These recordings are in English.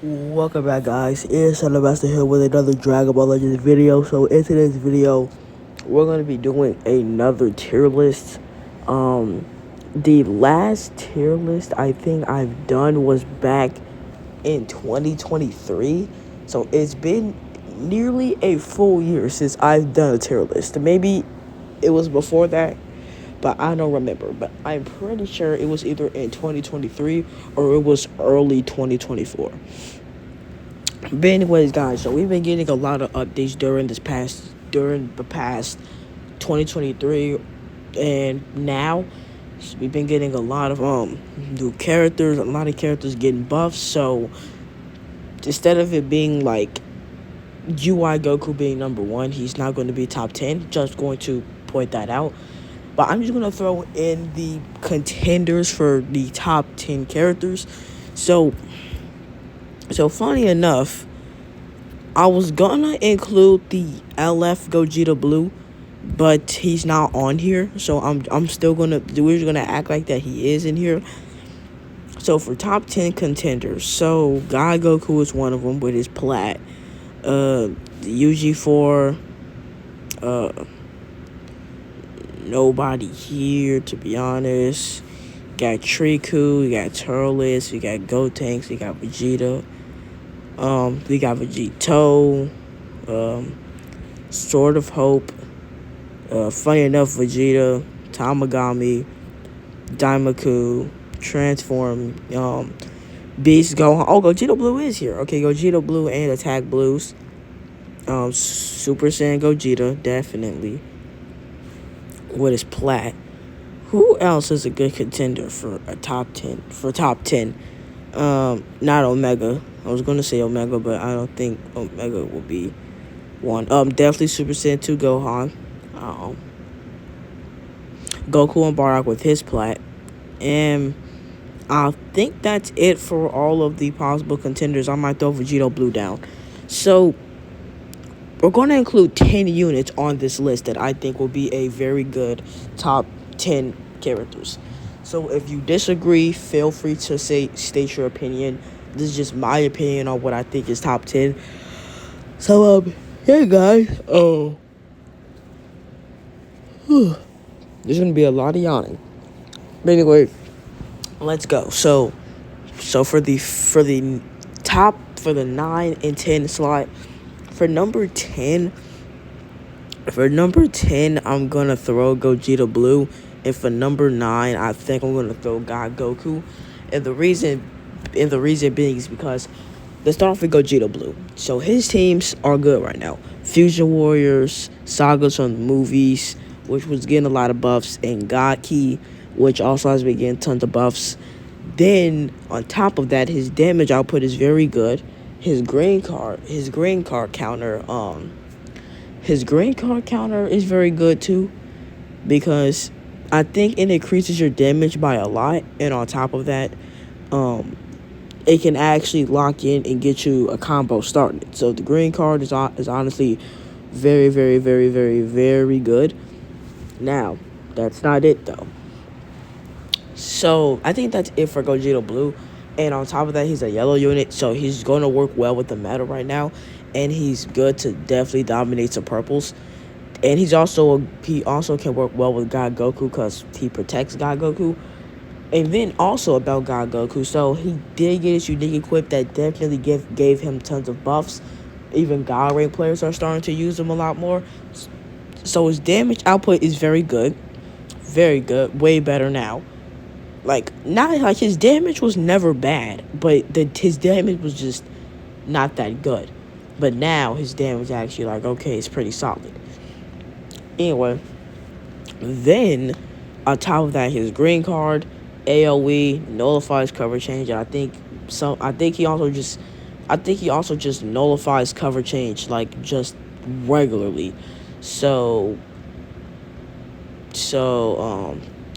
Welcome back, guys. It's Master here with another Dragon Ball Legends video. So in today's video, we're going to be doing another tier list. The last tier list I think I've done was back in 2023. So it's been nearly a full year since I've done a tier list. Maybe it was before that, but I don't remember. But I'm pretty sure it was either in 2023 or it was early 2024. But anyways, guys, so we've been getting a lot of updates during the past 2023, and now we've been getting a lot of new characters, a lot of characters getting buffs. So instead of it being like UI Goku being number one, he's not going to be top 10. Just going to point that out. But I'm just going to throw in the contenders for the top 10 characters. So funny enough, I was gonna include the LF Gogeta Blue, but he's not on here. So I'm still gonna we're just gonna act like that he is in here. So for top 10 contenders, so God Goku is one of them with his plat. The UG4, nobody here to be honest. Got Triku, we got Turles, we got Gotenks, we got Vegeta. We got Vegito, Sword of Hope, funny enough, Vegeta, Tamagami, Daimaku, Transform, Beast, Gohan. Oh, Gogeta Blue is here. Okay, Gogeta Blue and Attack Blues. Super Saiyan Gogeta, definitely. With his plat. Who else is a good contender for a top 10? Not Omega. I was gonna say Omega, but I don't think Omega will be one. Definitely Super Saiyan 2 Gohan. Goku and Bardock with his plat. And I think that's it for all of the possible contenders. I might throw Vegito Blue down. So we're gonna include 10 units on this list that I think will be a very good top 10 characters. So if you disagree, feel free to state your opinion. This is just my opinion on what I think is top 10. So hey guys, there's gonna be a lot of yawning. But anyway, let's go. So for the 9 and 10 slot, for number 10, I'm gonna throw Gogeta Blue. And for number 9, I think I'm gonna throw God Goku. And the reason being is because let's start off with Gogeta Blue. So his teams are good right now. Fusion Warriors, Sagas from the movies, which was getting a lot of buffs, and God Key, which also has been getting tons of buffs. Then on top of that, his damage output is very good. His green card counter is very good too, because I think it increases your damage by a lot, and on top of that, it can actually lock in and get you a combo started. So the green card is honestly very, very, very, very, very good. Now, that's not it though. So I think that's it for Gogeta Blue. And on top of that, he's a yellow unit, so he's going to work well with the meta right now. And he's good to definitely dominate some purples. And he also can work well with God Goku because he protects God Goku. And then also about God Goku, so he did get his unique equip that definitely gave him tons of buffs. Even God rank players are starting to use him a lot more. So his damage output is very good, way better now. Not his damage was never bad, but his damage was just not that good. But now his damage actually okay, it's pretty solid. Anyway, then on top of that, his green card, AOE nullifies cover change, and I think he also just nullifies cover change just regularly. So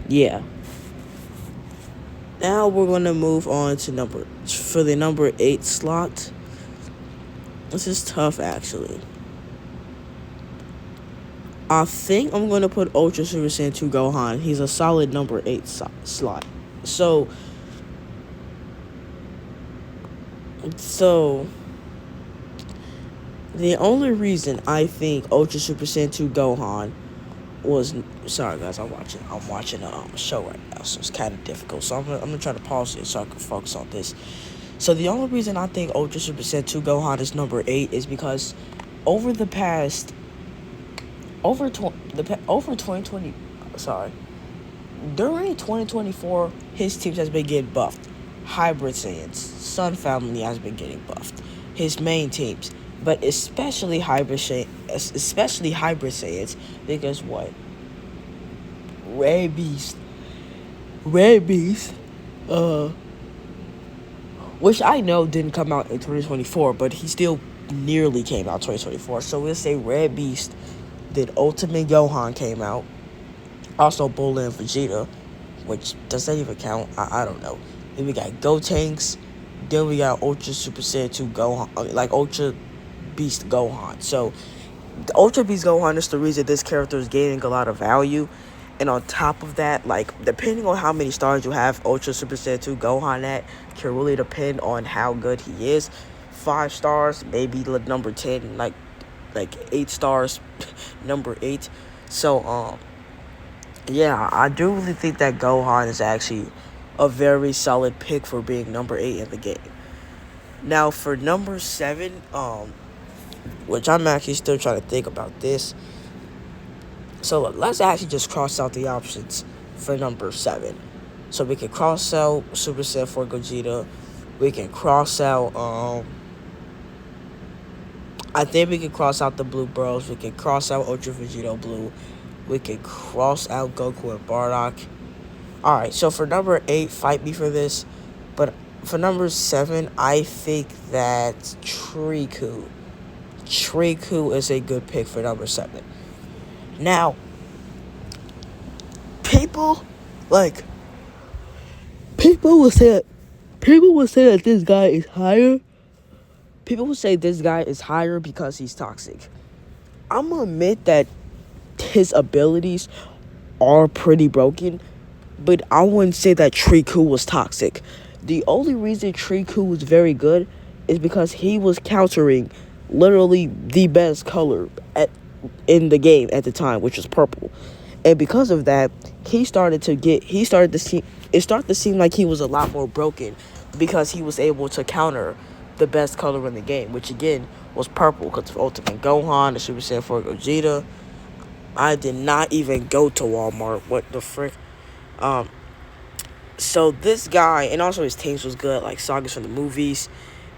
yeah. Now we're gonna move on to the number 8 slot. This is tough actually. I think I'm going to put Ultra Super Saiyan 2 Gohan. He's a solid number 8 slot. So So the only reason I think Ultra Super Saiyan 2 Gohan was, sorry guys, I'm watching a show right now, so it's kind of difficult. So I'm gonna try to pause it so I can focus on this. So the only reason I think Ultra Super Saiyan 2 Gohan is number 8 is because over the past over 2020, sorry, during 2024, his teams has been getting buffed. Hybrid Saiyans, Sun Family has been getting buffed. His main teams, but especially Hybrid Saiyans, because what? Red Beast, Red Beast, uh, which I know didn't come out in 2024, but he still nearly came out 2024. So we'll say Red Beast, then Ultimate Gohan came out. Also Bulma and Vegeta, which does that even count? I don't know. Then we got Gotenks. Then we got Ultra Super Saiyan 2 Gohan, like Ultra Beast Gohan. So the Ultra Beast Gohan is the reason this character is gaining a lot of value. And on top of that, like, depending on how many stars you have Ultra Super Saiyan 2 Gohan at, can really depend on how good he is. 5 stars, maybe number 10, like 8 stars, number 8. So, yeah, I do really think that Gohan is actually a very solid pick for being number 8 in the game. Now, for number 7, which I'm actually still trying to think about this. So let's actually just cross out the options for number 7. So we can cross out Super Saiyan 4 Gogeta. We can cross out, I think we can cross out the Blue Bros. We can cross out Ultra Vegeta Blue. We can cross out Goku and Bardock. Alright, so for number 8, fight me for this. But for number 7, I think that Triku is a good pick for number 7. Now, people will say that this guy is higher. People will say this guy is higher because he's toxic. I'm gonna admit that his abilities are pretty broken, but I wouldn't say that Triku was toxic. The only reason Triku was very good is because he was countering literally the best color in the game at the time, which was purple. And because of that, it started to seem like he was a lot more broken because he was able to counter the best color in the game, which again was purple because of Ultimate Gohan, the Super Saiyan 4 Gogeta. I did not even go to Walmart. What the frick? So this guy, and also his teams was good, like Sagas from the movies,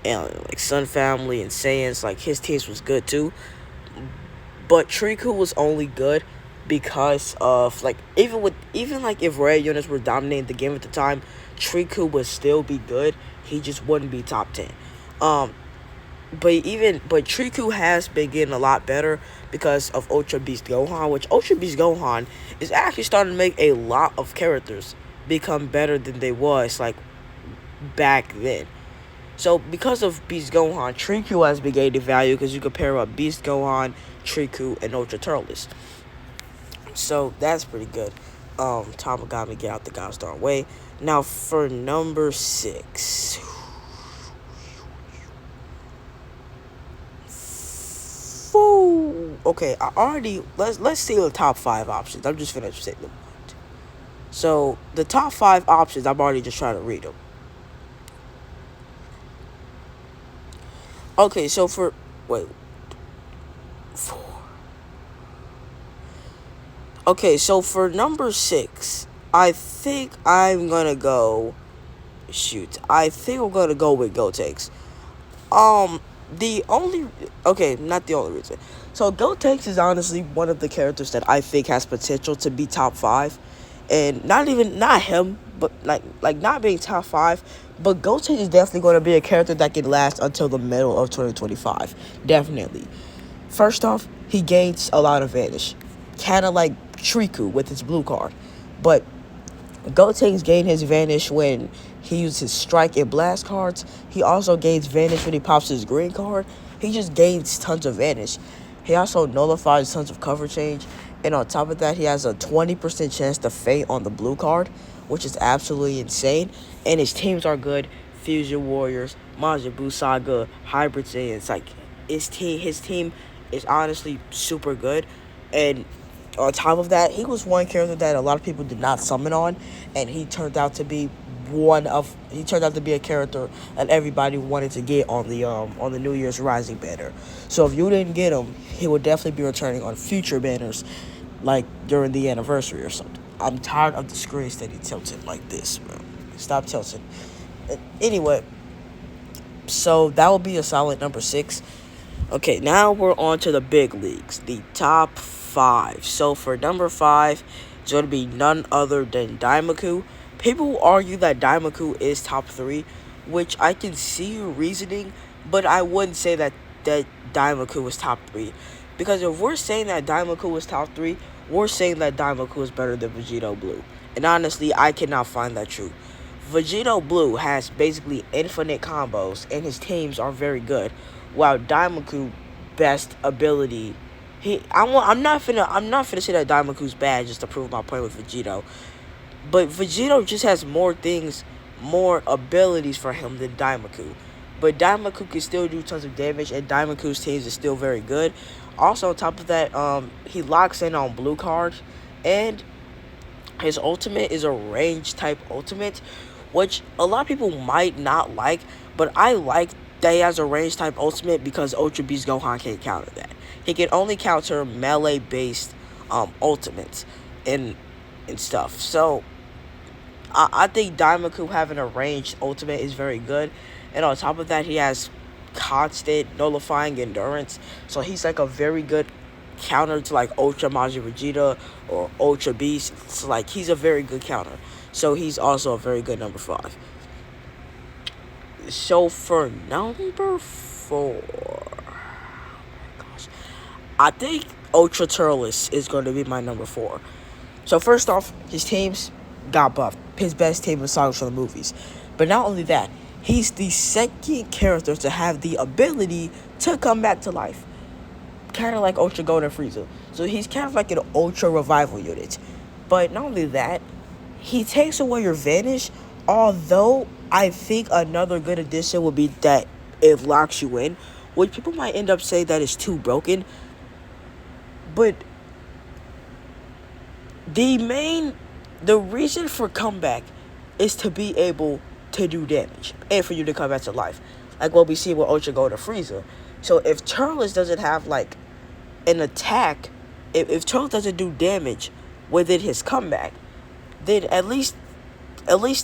and like Sun Family and Saiyans, like his teams was good too. But Triku was only good because of, like, even if rare units were dominating the game at the time, Triku would still be good. He just wouldn't be top 10. But Triku has been getting a lot better because of Ultra Beast Gohan, which Ultra Beast Gohan is actually starting to make a lot of characters become better than they was, like, back then. So because of Beast Gohan, Triku has been gaining value because you compare up Beast Gohan, Triku, and Ultra Turles. So that's pretty good. Tamagami, get out the God's darn way. Now for number 6. Okay, let's see the top 5 options. I'm just finished saying them. So the top 5 options, I'm already just trying to read them. Okay, so for 4. Okay, so for number 6, I think I'm gonna go. I think I'm gonna go with Gotenks. Not the only reason. So Gotenks is honestly one of the characters that I think has potential to be top 5, and not him, but like not being top 5. But Gotenks is definitely going to be a character that can last until the middle of 2025. Definitely. First off, he gains a lot of vanish, kind of like Triku with his blue card, but Gotenks gained his vanish when he uses his strike and blast cards. He also gains vanish when he pops his green card. He just gains tons of vanish. He also nullifies tons of cover change. And on top of that, he has a 20% chance to faint on the blue card, which is absolutely insane. And his teams are good. Fusion Warriors, Majin Buu Saga, Hybrid Saiyans. Like his team is honestly super good, and on top of that, he was one character that a lot of people did not summon on, and he turned out to be a character that everybody wanted to get on the New Year's Rising banner. So if you didn't get him, he would definitely be returning on future banners, like during the anniversary or something. I'm tired of the screen steady tilting like this, bro. Stop tilting. Anyway, so that will be a solid number 6. Okay, now we're on to the big leagues, the top 5. So for number 5, it's going to be none other than Daimaku. People argue that Daimaku is top 3, which I can see your reasoning, but I wouldn't say that Daimaku is top 3. Because if we're saying that Daimaku is top 3, we're saying that Daimaku is better than Vegeta Blue. And honestly, I cannot find that true. Vegeta Blue has basically infinite combos, and his teams are very good. While Daimaku best ability, I'm not finna say that Daimaku's bad just to prove my point with Vegito. But Vegito just has more things, more abilities for him than Daimaku. But Daimaku can still do tons of damage, and Daimaku's teams is still very good. Also, on top of that, he locks in on blue cards, and his ultimate is a range type ultimate, which a lot of people might not like, but I like that he has a range type ultimate because Ultra Beast Gohan can't counter that. He can only counter melee based ultimates and stuff. So I think Daimaku having a ranged ultimate is very good, and on top of that, he has constant nullifying endurance, so he's like a very good counter to like Ultra Majin Vegeta or Ultra Beast. So like he's a very good counter, so he's also a very good number 5. So for number 4, gosh, I think Ultra Turles is going to be my number 4. So first off, his teams got buffed. His best team was songs from the movies. But not only that, he's the second character to have the ability to come back to life. Kind of like Ultra Golden Frieza. So he's kind of like an Ultra Revival unit. But not only that, he takes away your Vanish, although I think another good addition would be that it locks you in, which people might end up saying that is too broken. But the reason for comeback is to be able to do damage and for you to come back to life, like what we see with Ultra Golden Frieza. So if Turles doesn't have like an attack, if Turles doesn't do damage within his comeback, then at least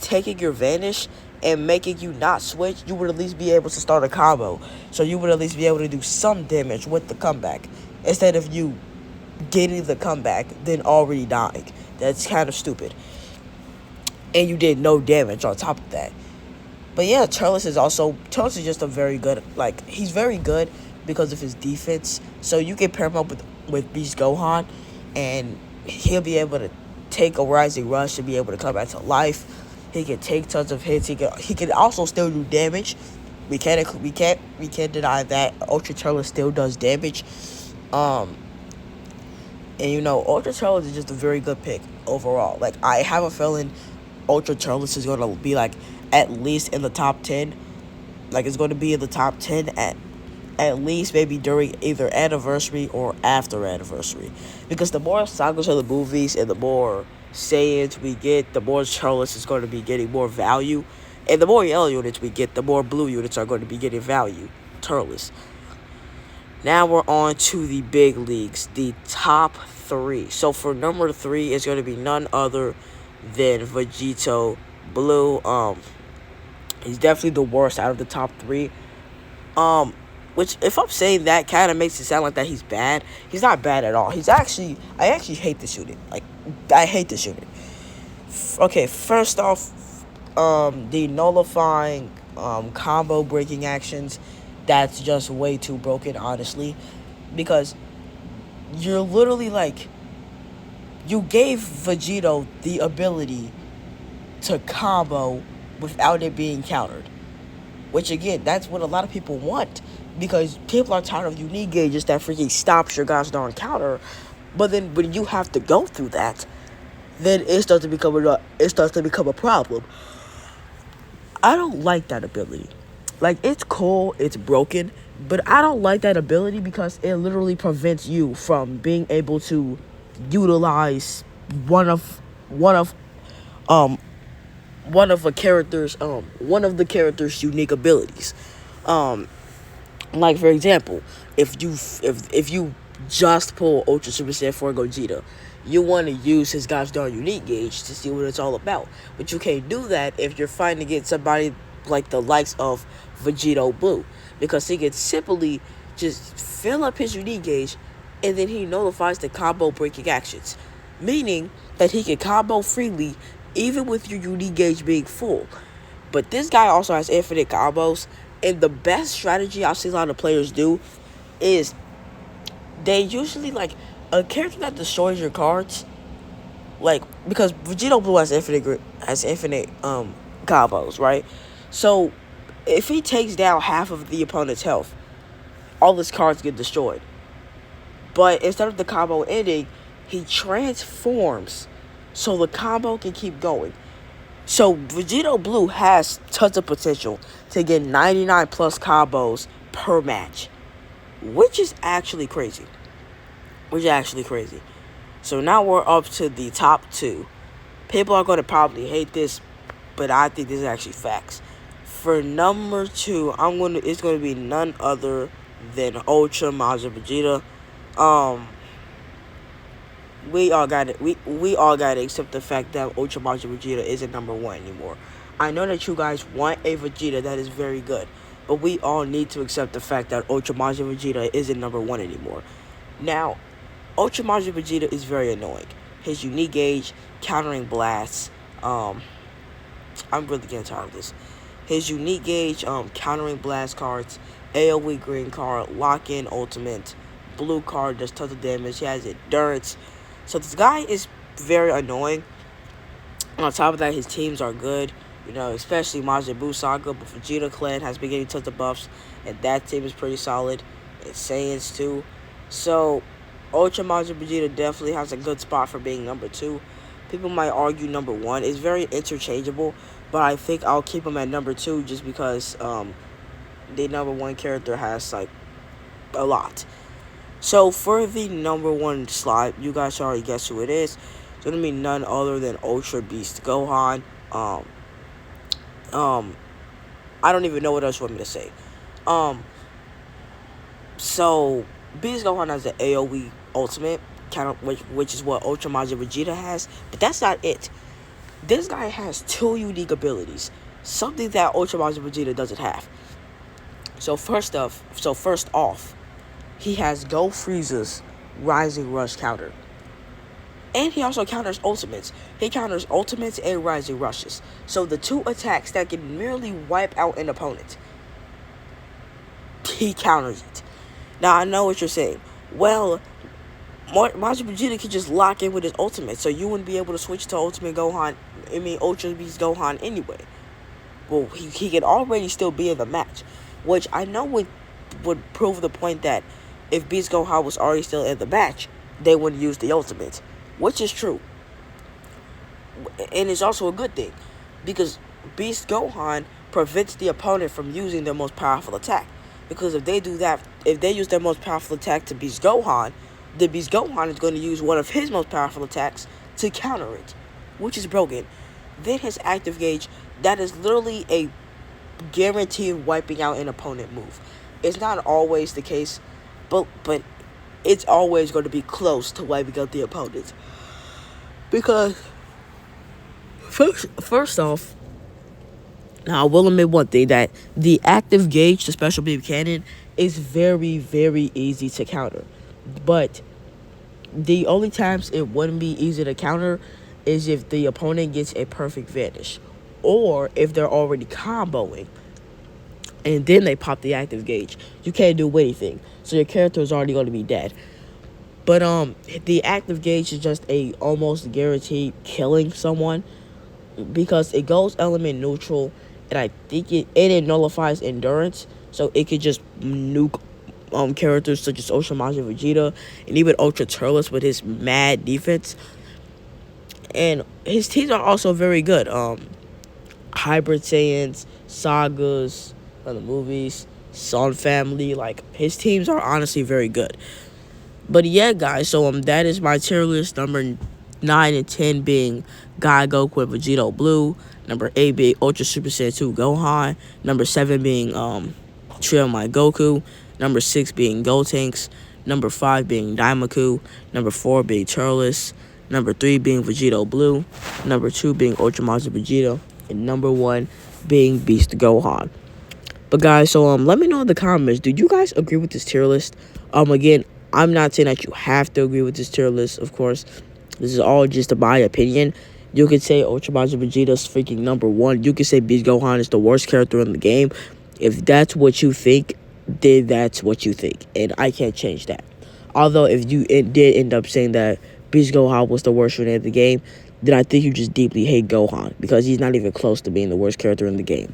taking your Vanish and making you not switch, you would at least be able to start a combo. So you would at least be able to do some damage with the comeback, instead of you getting the comeback, then already dying. That's kind of stupid. And you did no damage on top of that. But yeah, Turles is just a very good, like, he's very good because of his defense. So you can pair him up with Beast Gohan, and he'll be able to take a Rising Rush and be able to come back to life. He can take tons of hits. He can also still do damage. We can't deny that Ultra Turles still does damage. And you know, Ultra Turles is just a very good pick overall. Like, I have a feeling Ultra Turles is gonna be like at least in the top 10. Like, it's gonna be in the top 10 at least maybe during either anniversary or after anniversary. Because the more sagas of the movies and the more Saiyans we get, the more Turles is going to be getting more value. And the more yellow units we get, the more blue units are going to be getting value. Turles. Now we're on to the big leagues, the top 3. So for number 3, it's going to be none other than Vegito Blue. He's definitely the worst out of the top 3. Which, if I'm saying that, kind of makes it sound like that he's bad. He's not bad at all. I actually hate this unit. Like, I hate this unit. Okay, first off, the nullifying, combo breaking actions, that's just way too broken, honestly. Because you're literally like, you gave Vegito the ability to combo without it being countered. Which, again, that's what a lot of people want. Because people are tired of unique gauges that freaking stops your gosh darn counter. But then when you have to go through that, then it starts to become a problem. I don't like that ability. Like, it's cool, it's broken, but I don't like that ability because it literally prevents you from being able to utilize one of one of um one of the character's unique abilities. Um, like, for example, if you just pull Ultra Super Saiyan 4 Gogeta, you want to use his gosh darn unique gauge to see what it's all about. But you can't do that if you're fighting against somebody like the likes of Vegeta Blue, because he can simply just fill up his unique gauge, and then he nullifies the combo breaking actions, meaning that he can combo freely even with your unique gauge being full. But this guy also has infinite combos, and the best strategy I've seen a lot of players do is they usually, like, a character that destroys your cards, like, because Vegeta Blue has infinite combos, right? So if he takes down half of the opponent's health, all his cards get destroyed. But instead of the combo ending, he transforms so the combo can keep going. So Vegeta Blue has tons of potential to get 99 plus combos per match, which is actually crazy. So now we're up to the top two. People are going to probably hate this, but I think this is actually facts. For number two, it's going to be none other than Ultra Majin Vegeta. We all got it. We all got to accept the fact that Ultra Majin Vegeta isn't number one anymore. I know that you guys want a Vegeta that is very good, but we all need to accept the fact that Ultra Majin Vegeta isn't number one anymore. Now, Ultra Majin Vegeta is very annoying. His unique gauge, countering blasts. I'm really getting tired of this. His unique gauge, countering blast cards, AoE green card, lock-in ultimate, blue card does tons of damage. He has endurance. So this guy is very annoying. On top of that, his teams are good. Especially Majin Buu Saga, but Vegeta Clan has been getting tons of buffs, and that team is pretty solid. And Saiyans too. So Ultra Majin Vegeta definitely has a good spot for being number two. People might argue number one. It's very interchangeable, but I think I'll keep him at number two just because the number one character has, like, a lot. So for the number one slot, you guys already guess who it is. It's gonna be none other than Ultra Beast Gohan. I don't even know what else you want me to say. So Beast Gohan has the AoE ultimate, which is what Ultra Majin Vegeta has, but that's not it. This guy has two unique abilities, something that Ultra Majin Vegeta doesn't have. So first off, he has Go Frieza's Rising Rush counter. And he also counters ultimates. He counters ultimates and Rising Rushes. So the two attacks that can merely wipe out an opponent, he counters it. Now, I know what you're saying. Well, Majin Vegeta can just lock in with his ultimate, so you wouldn't be able to switch to Ultra Beast Gohan anyway. Well, he can already still be in the match, which I know would prove the point that if Beast Gohan was already still in the match, they wouldn't use the ultimate, which is true. And it's also a good thing, because Beast Gohan prevents the opponent from using their most powerful attack. Because if they do that, if they use their most powerful attack to Beast Gohan, then Beast Gohan is going to use one of his most powerful attacks to counter it, which is broken. Then his active gauge, that is literally a guaranteed wiping out an opponent move. It's not always the case, but it's always going to be close to wiping out the opponent. Because first off, now I will admit one thing, that the active gauge, the special beam cannon, is very, very easy to counter. But the only times it wouldn't be easy to counter is if the opponent gets a perfect vanish, or if they're already comboing and then they pop the active gauge. You can't do anything, so your character is already going to be dead. But the active gauge is just a almost guaranteed killing someone, because it goes element neutral, and I think it nullifies endurance, so it could just nuke characters such as Ultra Majin Vegeta and even Ultra Turles with his mad defense. And his teams are also very good. Hybrid Saiyans, sagas, other movies, Son family. Like, his teams are honestly very good. But yeah, guys, so that is my tier list. Number 9 and 10 being Guy Goku and Vegeta Blue. Number 8 being Ultra Super Saiyan 2 Gohan. Number 7 being Trio My Goku. Number 6 being Gotenks. Number 5 being Daimaku. Number 4 being Turles. Number 3 being Vegeta Blue. Number 2 being Ultra Majin Vegeta. And number 1 being Beast Gohan. But guys, so let me know in the comments, do you guys agree with this tier list? Again, I'm not saying that you have to agree with this tier list, of course. This is all just my opinion. You could say Ultra Majin Vegeta's freaking number 1. You could say Beast Gohan is the worst character in the game. If that's what you think, then that's what you think. And I can't change that. Although, if you did end up saying that Beast Gohan was the worst one in the game, then I think you just deeply hate Gohan. Because he's not even close to being the worst character in the game.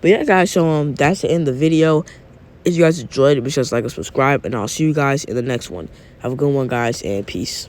But yeah, guys, so that's the end of the video. If you guys enjoyed it, be sure to like and subscribe, and I'll see you guys in the next one. Have a good one, guys, and peace.